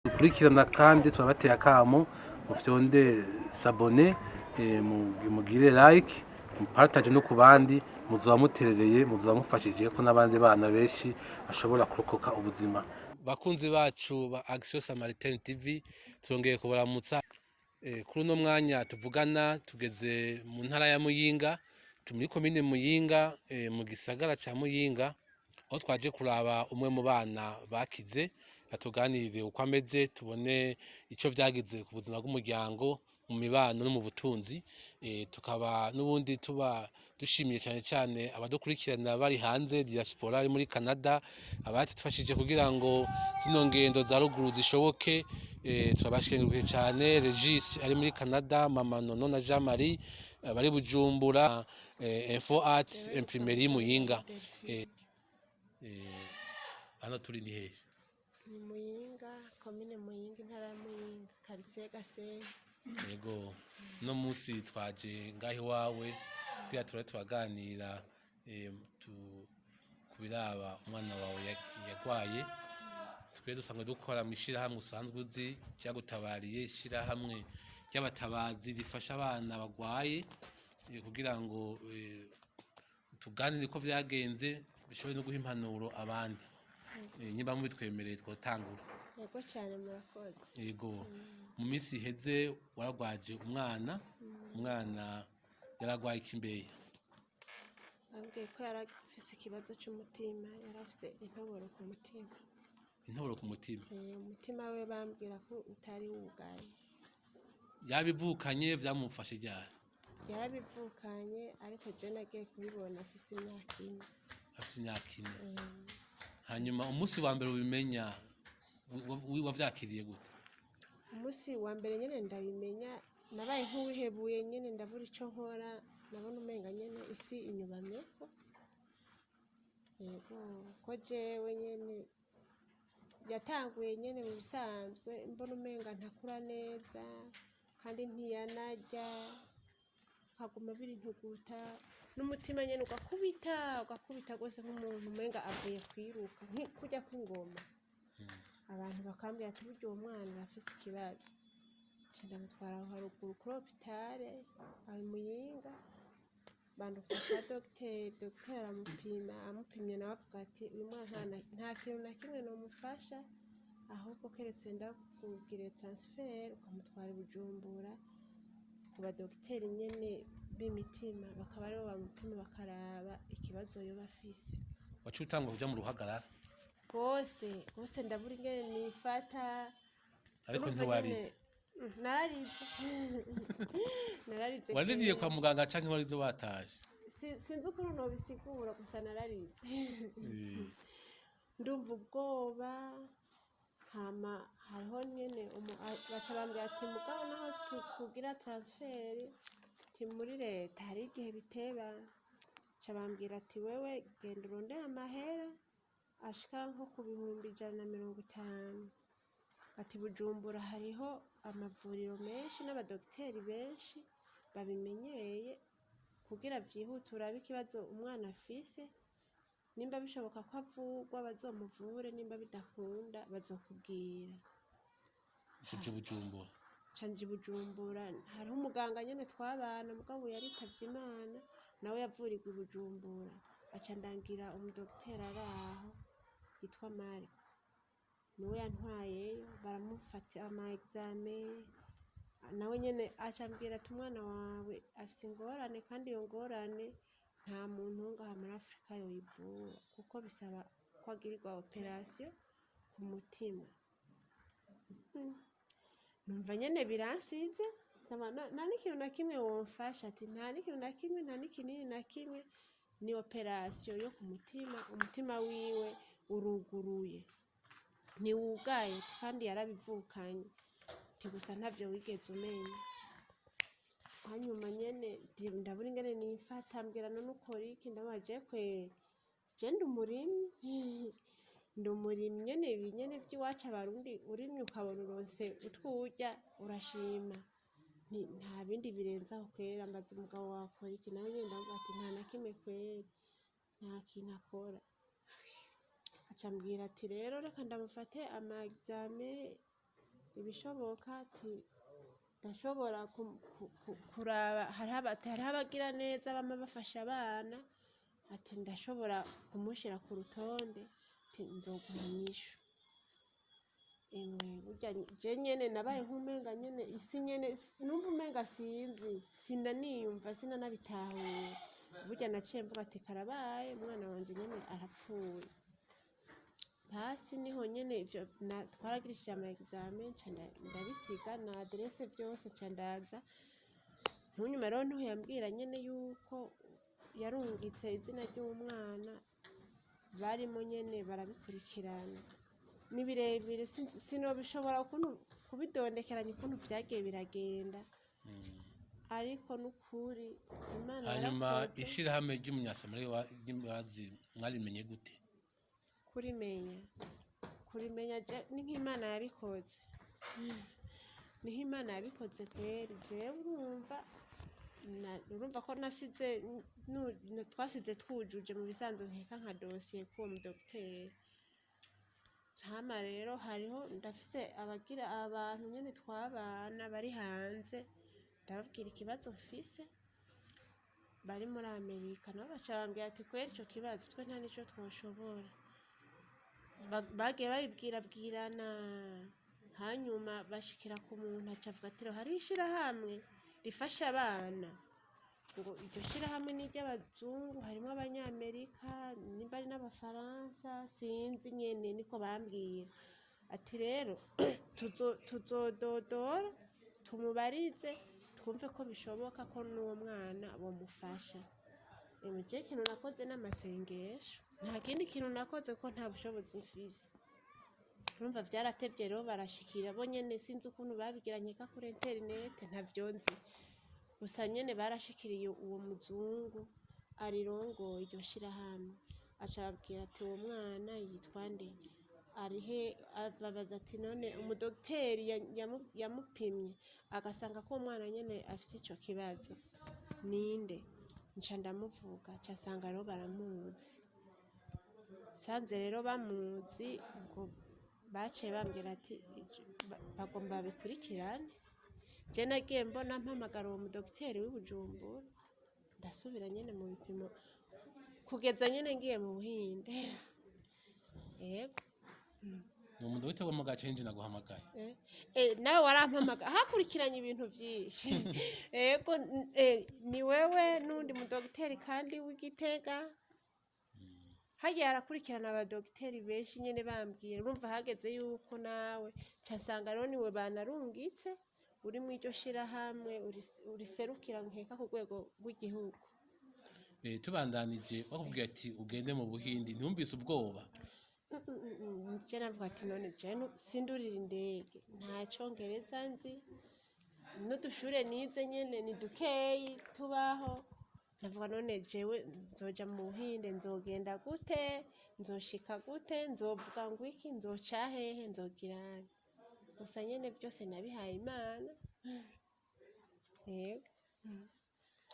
dukurikirana kandi turabateye akamo mufyonde sabone mugire like mupartage no ku bandi muzoba muterereye muzoba mufashije ko n'abandi bana benshi bashobora kurokoka ubuzima. Bakunzi bacu ba Action Samaritain TV turongeye kubaramutsa kuri uno mwanya tuvugana tugeze mu ntara ya Muyinga muri komine Muyinga mu gisagara ca Muyinga aho twaje kuraba umwe mu bana bakize atuganirire uko ameze tubone ico vyagize ku buzima bw'umuryango mu mibano no mu butunzi tukaba n'ubundi tuba dushimiye cyane cyane abadukurikirana bari hanze diaspora ari muri Canada abatufashije kugira ngo zino ngendo za ruguru zishoboke turabashenguruke cyane Regis ari muri Canada mama Nono na Jean Marie bari Bujumbura Info Art Imprimerie Muyinga hano turi ni hehe ni Muyinga komine Muyinga intara ya Muyinga quartier Gasenyi. Yego no musi twaje ngahe wawe kugira turaganira kubiraba umwana wawe yagwaye twe dusangwe dukora mishira hamwe usanzwe uzi cyagutabariye shira hamwe ry'abatabazi rifasha abana bagwaye kugira ngo tuganire ko vyagenze bishobora no guha impanuro abandi niba mubitwemereye twotangura. Yego cyane murakoze. Yego mu minsi iheze waragwaje umwana yaragwaye ikimbeye ambwiye ko yarafise ikibazo cy'umutima yarafise intoboro ku mutima. Intoboro ku mutima umutima we bambwira ko utari wugaye. Yabivukanye vyamufashe ryari? Yarabivukanye ariko je nagiye kubibona afise imyaka 4. Afise imyaka 4. Hanyuma umunsi wa mbere ubimenya wavyakiriye gute? Umunsi wa mbere nyene ndabimenya nabaye nk'uwihebuye nyene ndabura ico nkora nabona umenga nyene isi inyubamyeko. Yego ko jewe nyene yatanguye nyene mu bisanzwe mbona umenga ntakura neza kandi ntiyanarya haguma biri ntuguta n'umutima nyene ugakubita gose nk'umuntu umenga avuye kwiruka kujya kw'ingoma. Abantu bakambwira ati buryo uwo mwana arafise ikibazo ndamutwara haruguru kuri hopitale ari Muyinga bandufasha dogiteri aramupima amupimye nawe avuga ati uyu mwana nta kintu na kimwe nomufasha ahubwo keretse ndakubwire transfer ukamutwara Bujumbura ku badogiteri nyene b'imitima bakaba aribo bamupima bakaraba ikibazo yoba afise. Wacu utangwa kuja mu ruhagarara bose ndabura ingene nifata ariko ntiwarize? Nararize wariziye kwa muganga canke warize wataje? Sinzi ukuntu nobisigura gusa nararize. Ndumva ubwoba hama hariho nyene baca bambwira ati mugabo naho tugira transfer ti muri leta hari igihe biteba ca bambwira ati wewe genda urondera amahera ashika nko ku 150. Ati Bujumbura hariho amavuriro menshi n'abadogiteri benshi babimenyeye kugira vyihutura ikibazo umwana afise nimba bishoboka ko avugwa bazomuvure nimba bidakunda bazokubwira. Canje Bujumbura hariho umuganga nyene twabana mugabo yaritavye Imana nawe yavurirwa Bujumbura aca ndangira umudogiteri araho yitwa Mari niwe yantwayeyo baramufata ama examen nawe nyene aca ambwira ati umwana wawe afise ingorane kandi iyo ngorane nta muntu ngaha muri Afrika yoyivura kuko bisaba ko agirirwa operation ku mutima. Numva nyene biransize nta n'ikintu na kimwe womfasha ati nta n'ikintu na kimwe nta n'ikinini na kimwe ni operation yo ku mutima umutima wiwe uruguruye ntiwugaye kandi yarabivukanye gusa ntavyo wigeze umenya. Hanyuma nyene ndabura ingene nifata mbwira none ukora iki ndabaje je ndi umurimyi nyene ibinyene by'iwacu abarundi urimye ukabona uronse utwurya urashima nta bindi birenzaho kwera mbaza umugabo wakora iki nawe nyene ndavuga ati nta na kimwe kwera nta kintu akora. Aca ambwira ati rero reka ndamufate ama examen ibishoboka ati ndashobora kuraba hariho abagira neza bama bafasha abana ati ndashobora kumushyira ku rutonde ati nzoguha inyishu burya je nyene nabaye nk'umenga nyene isi nyene numva umenga sinzi sinaniyumva sinanabitahuye burya naciye mvuga ati karabaye umwana wanje nyene arapfuye hasi niho nyene ivyo twaragirishije ama examen ndabisiga na adresse vyose ndaza munyuma rero niho yambwira nyene yuko yarungitse izina ry'umwana barimo nyene barabikurikirana ni birebire sinobishobora ukuntu kubidondekeranya ukuntu vyagiye biragenda ariko n'ukuri Imana hanyuma ishirahamwe ry'umunyasamariya mwarimenye gute kurimenya ni nk'Imana yabikoze ni nk'Imana yabikoze kweri jewe urumva ko twasize twujuje mu bisanzwe nkeka nka dosiye k'uwo mudogiteri hama rero hariho ndafise abagira abantu nyene twabana bari hanze ndababwira ikibazo mfise bari muri Amerika nabo baca bambwira ati kweri ico kibazo twe nta nico twoshobora bagiye babibwira Briana hanyuma bashikira ku muntu acavuga ati hari ishirahamwe rifasha abana ngo iryo shirahamwe ni ry'abazungu harimo abanyamerika nimba ari n'abafaransa sinzi nyene niko bambwira ati rero tuzododora tumubarize twumve ko bishoboka ko n'uwo mwana bomufasha je ikintu nakoze n'amasengesho nta kindi kintu nakoze ko nta bushobozi mfise urumva vyaratevye rero barashikira bo nyene sinzi ukuntu babigiranye ka kuri internet ntavyo nzi gusa nyene barashikiriye uwo muzungu arirongoye iryo shirahamwe aca babwira ati uwo mwana yitwa nde arihe babaza ati none umudogiteri yamupimye agasanga ko uwo mwana nyene afise ico kibazo ninde nca ndamuvuga casanga rero baramuzi sanze rero bamuzi ubwo baciye bambwira ati bagomba bikurikirane je nagiye mbona mpamagara uwo mudogiteri w'Ibujumbura ndasubira nyene mu bipimo kugeza nyene ngiye mu Buhinde yego ni umudogiteri wo mu gace nje naguhamagaye nawe warampamagara hakurikiranye ibintu vyinshi yego ni wewe n'undi mudogiteri kandi w'Igitega hagiye harakurikirana abadogiteri benshi nyene bambwira urumva hageze yuko nawe casanga rero niwe banarungitse uri mu iryo shirahamwe uriserukira nkeka ku rwego rw'igihugu tubandanije bakubwiye ati ugende mu Buhindi ntumvise ubwoba je navuga ati none je sindurira indege nta congereza nzi n'udushure nize nyene ni dukeyi tubaho ndavuga none jewe nzoja mu Buhinde nzogenda gute nzoshika gute nzovuga ngo iki nzoca hehe nzogirana gusa nyene byose nabihaye Imana yego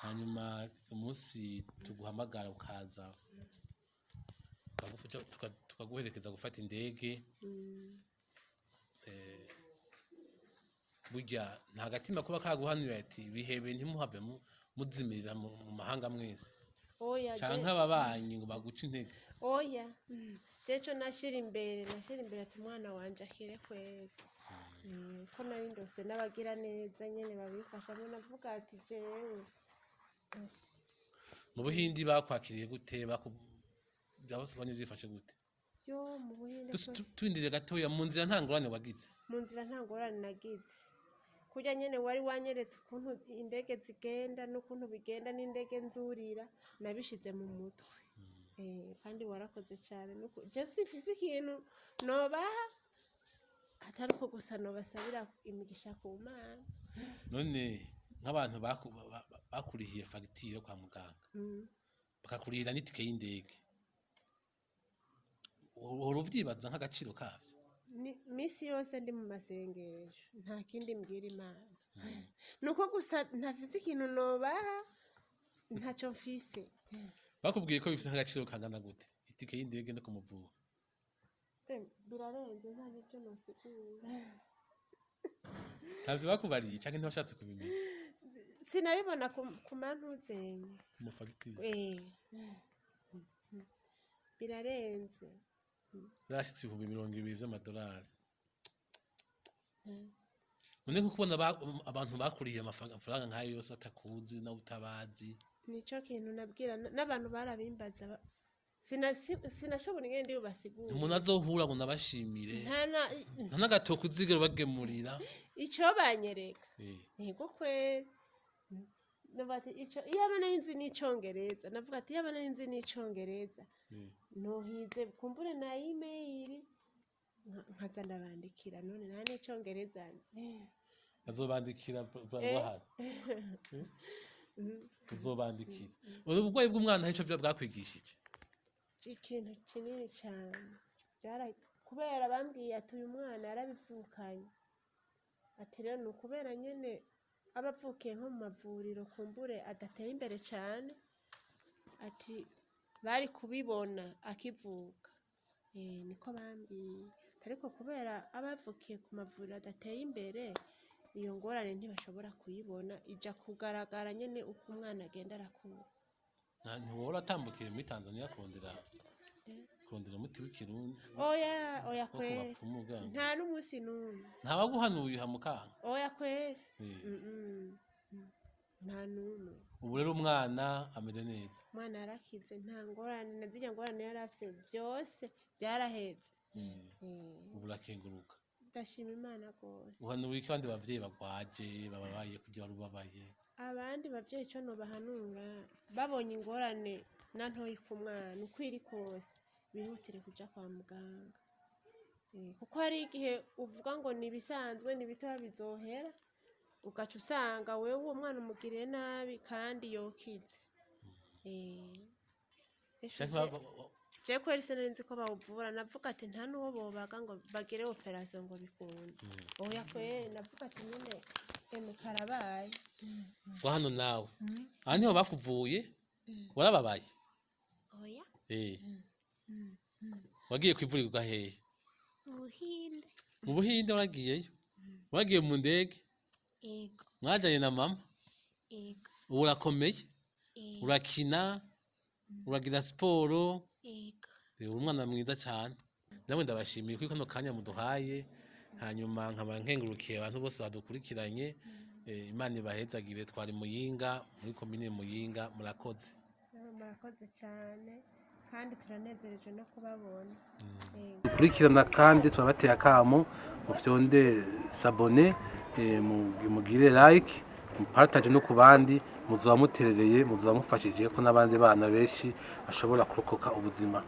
hanyuma umunsi tuguhamagara ukaza tukaguherekeza gufata indege burya nta gatima kuba kaguhanura ati bihebe ntimuhave muzimirira mu mahanga mwese oya canke ababanyi ngo baguce intege oya jeco nashira imbere ati umwana wanje akire kwezi ko nari ndose n'abagira neza nyene babifashamo navuga ati jewe mu Buhindi bakwakiriye gute byabasabanye zifashe gute yo mu Buhinde twindire gatoya mu nzira nta ngorane wagize mu nzira nta ngorane nagize kurya nyene wari wanyeretse ukuntu indege zigenda n'ukuntu bigenda n'indege nzurira nabishize mu mutwe kandi warakoze cyane nuko je sifise ikintu nobaha atari uko gusa nobasabira imigisha ku Mana none nk'abantu bakurihiye fagitire kwa muganga bakakurihira n'itike y'indege uruvyibaza nk'agaciro kavyo misi yose ndi mu masengesho nta kindi mbwira Imana nuko gusa ntafise ikintu nobaha ntacyo mfise bakubwiye ko bifise nk'agaciro kangana gute itike y'indege no kumuvura birarenze nta n'ibyo nosigura ntavyo bakubariye canke ntibashatse kubimenya sinabibona ku mantuzenye mu fagitire birarenze zashitse 220 vy'amadolari none ko kubona abantu bakuriye amafaranga nkayo yose batakuzi na utabazi nico kintu nabwira n'abantu barabimbaza sinashobora ingende yo basigura umuntu azohura ngo nabashimire nta n'agatoke uzigera bagemurira ico banyereka yego kweri nabati ico iyabana inzi n'icongereza navuga ati iyabana inzi n'icongereza nohize kumbure na email nkaza ndabandikira none nta n'icongereza nzi azobandikira bahari uzobandikira ubugwayi bw'umwana hico bwakwigishije ikintu kinini cyane kubera bambwiye ati uyu mwana yarabivukanye ati rero ni ukubera nyene abavukiye nko mu mavuriro kumbure adateye imbere cyane ati bari kubibona akivuka niko bambwiye ariko kubera abavukiye ku mavuriro adateye imbere iyo ngorane ntibashobora kuyibona ija kugaragara nyene uko umwana agenda arakura ntiwora atambukiye muri Tanzania kurondera umuti w'ikirundi oya kweri nta n'umunsi n'umwe ntabaguhanuye hamukanga oya kweri nta n'umwe ubu rero umwana ameze neza umwana yarakize nta ngorane na zirya ngorane yari afise byose byarahetse ubu urakenguruka ndashima Imana rwose uhanuye ko abandi bavyeyi bagwaje bababaye kugira barubabaye abandi bavyeyi ico nobahanura babonye ingorane na ntoyi ku mwana uko iri kose bihutire kuja kwa muganga kuko hari igihe uvuga ngo nibisanzwe nibitoya bizohera ugaca usanga wewe uwo mwana umugiriye nabi kandi yokize je kweri sinari ko bawuvura navuga ati nta n'uwo bobaga ngo bagire operation ngo bikunde oya kweri navuga ati nyine karabaye hano nawe aha niho bakuvuye warababaye oya wagiye kwivurira ugahehe mu Buhinde waragiyeyo wagiye mu ndege yego mwajanye na mama yego ubu urakomeye urakina uragira siporo yego umwana mwiza cyane namwe ndabashimiye kuko kano kanya muduhaye hanyuma nkaba nkengurukiye abantu bose badukurikiranye Imana ibahezagire twari Muyinga muri komine Muyinga murakoze cyane kandi turanezereje no kubabona kurikirana kandi turabateye akamo mufyonde sabone mugire like mupartage no kubandi muzoba muterereye muzoba mufashije ko n'abandi bana benshi bashobora kurokoka ubuzima